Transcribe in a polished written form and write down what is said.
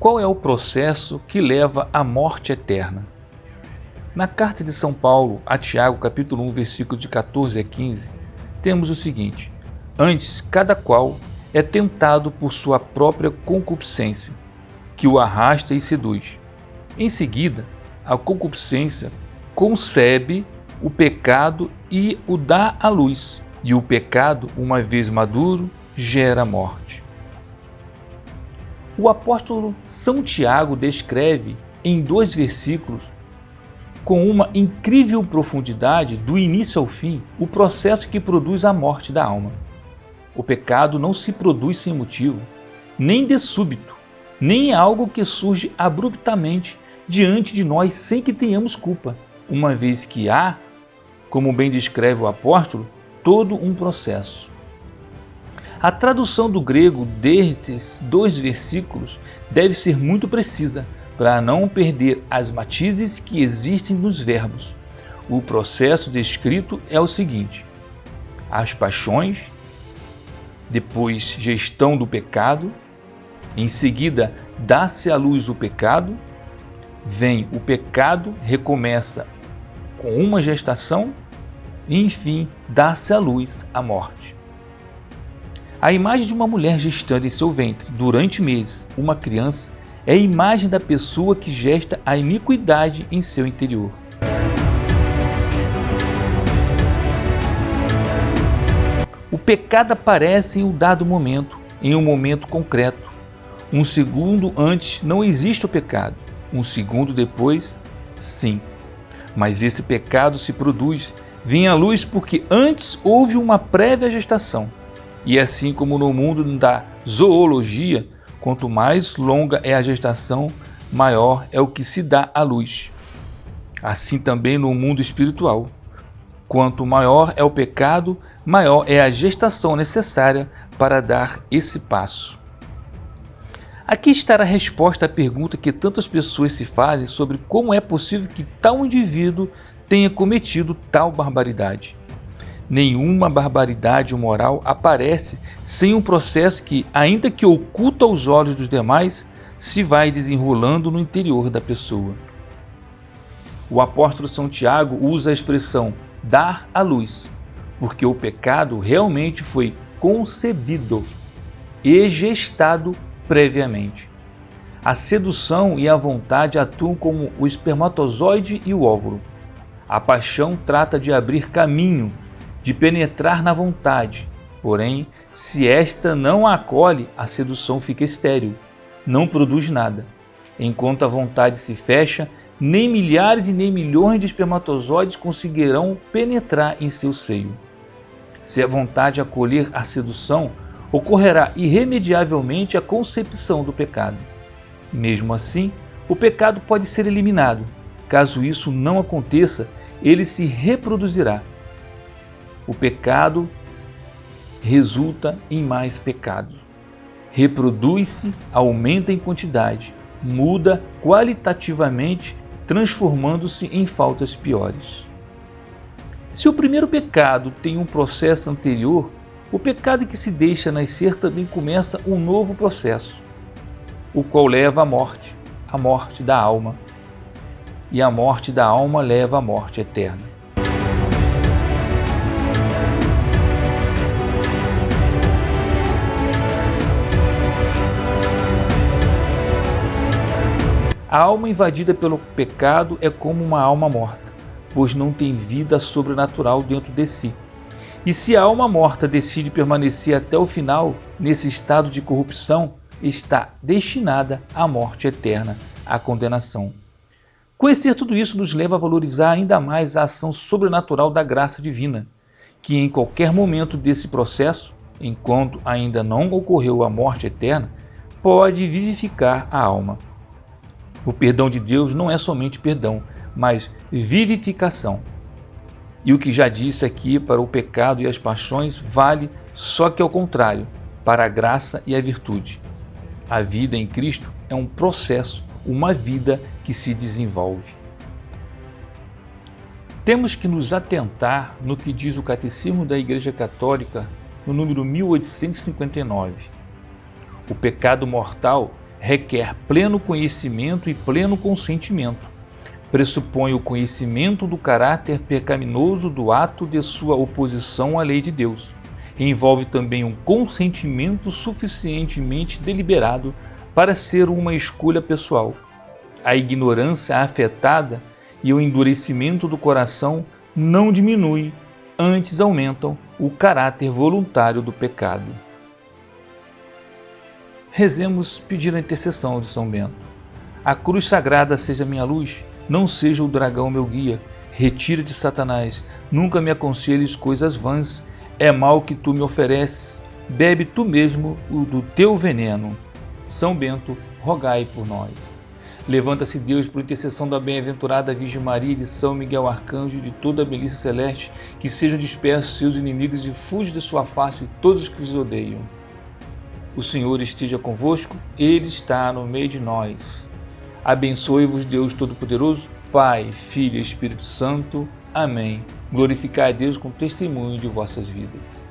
Qual é o processo que leva à morte eterna? Na carta de São Paulo a Tiago, capítulo 1, versículos de 14 a 15, temos o seguinte: antes, cada qual é tentado por sua própria concupiscência, que o arrasta e seduz. Em seguida, a concupiscência concebe o pecado e o dá à luz, e o pecado, uma vez maduro, gera morte. O apóstolo São Tiago descreve em 2 versículos, com uma incrível profundidade, do início ao fim, o processo que produz a morte da alma. O pecado não se produz sem motivo, nem de súbito, nem algo que surge abruptamente diante de nós sem que tenhamos culpa, uma vez que há, como bem descreve o apóstolo, todo um processo. A tradução do grego destes 2 versículos deve ser muito precisa, para não perder as matizes que existem nos verbos. O processo descrito é o seguinte: as paixões, depois gestão do pecado, em seguida dá-se à luz o pecado, vem o pecado, recomeça com uma gestação, e enfim dá-se à luz a morte. A imagem de uma mulher gestando em seu ventre, durante meses, uma criança, é a imagem da pessoa que gesta a iniquidade em seu interior. O pecado aparece em um dado momento, em um momento concreto. Um segundo antes não existe o pecado, um segundo depois, sim. Mas esse pecado se produz, vem à luz porque antes houve uma prévia gestação. E assim como no mundo da zoologia, quanto mais longa é a gestação, maior é o que se dá à luz. Assim também no mundo espiritual. Quanto maior é o pecado, maior é a gestação necessária para dar esse passo. Aqui está a resposta à pergunta que tantas pessoas se fazem sobre como é possível que tal indivíduo tenha cometido tal barbaridade. Nenhuma barbaridade moral aparece sem um processo que, ainda que oculto aos olhos dos demais, se vai desenrolando no interior da pessoa. O apóstolo São Tiago usa a expressão dar à luz, porque o pecado realmente foi concebido e gestado previamente. A sedução e a vontade atuam como o espermatozoide e o óvulo. A paixão trata de abrir caminho, de penetrar na vontade. Porém, se esta não a acolhe, a sedução fica estéril, não produz nada. Enquanto a vontade se fecha, nem milhares e nem milhões de espermatozoides conseguirão penetrar em seu seio. Se a vontade acolher a sedução, ocorrerá irremediavelmente a concepção do pecado. Mesmo assim, o pecado pode ser eliminado. Caso isso não aconteça, ele se reproduzirá. O pecado resulta em mais pecado. Reproduz-se, aumenta em quantidade, muda qualitativamente, transformando-se em faltas piores. Se o primeiro pecado tem um processo anterior, o pecado que se deixa nascer também começa um novo processo, o qual leva à morte da alma. E a morte da alma leva à morte eterna. A alma invadida pelo pecado é como uma alma morta, pois não tem vida sobrenatural dentro de si. E se a alma morta decide permanecer até o final, nesse estado de corrupção, está destinada à morte eterna, à condenação. Conhecer tudo isso nos leva a valorizar ainda mais a ação sobrenatural da graça divina, que em qualquer momento desse processo, enquanto ainda não ocorreu a morte eterna, pode vivificar a alma. O perdão de Deus não é somente perdão, mas vivificação. E o que já disse aqui para o pecado e as paixões vale, só que ao contrário, para a graça e a virtude. A vida em Cristo é um processo, uma vida que se desenvolve. Temos que nos atentar no que diz o Catecismo da Igreja Católica, no número 1859. O pecado mortal requer pleno conhecimento e pleno consentimento. Pressupõe o conhecimento do caráter pecaminoso do ato de sua oposição à lei de Deus. Envolve também um consentimento suficientemente deliberado para ser uma escolha pessoal. A ignorância afetada e o endurecimento do coração não diminuem, antes aumentam o caráter voluntário do pecado. Rezemos pedindo a intercessão de São Bento. A cruz sagrada seja minha luz, não seja o dragão meu guia. Retira de Satanás, nunca me aconselhes coisas vãs, é mal que tu me ofereces, bebe tu mesmo o do teu veneno. São Bento, rogai por nós. Levanta-se Deus por intercessão da bem-aventurada Virgem Maria e de São Miguel Arcanjo e de toda a milícia celeste, que sejam dispersos seus inimigos e fujam de sua face todos os que os odeiam. O Senhor esteja convosco, Ele está no meio de nós. Abençoe-vos Deus Todo-Poderoso, Pai, Filho e Espírito Santo. Amém. Glorificai a Deus com testemunho de vossas vidas.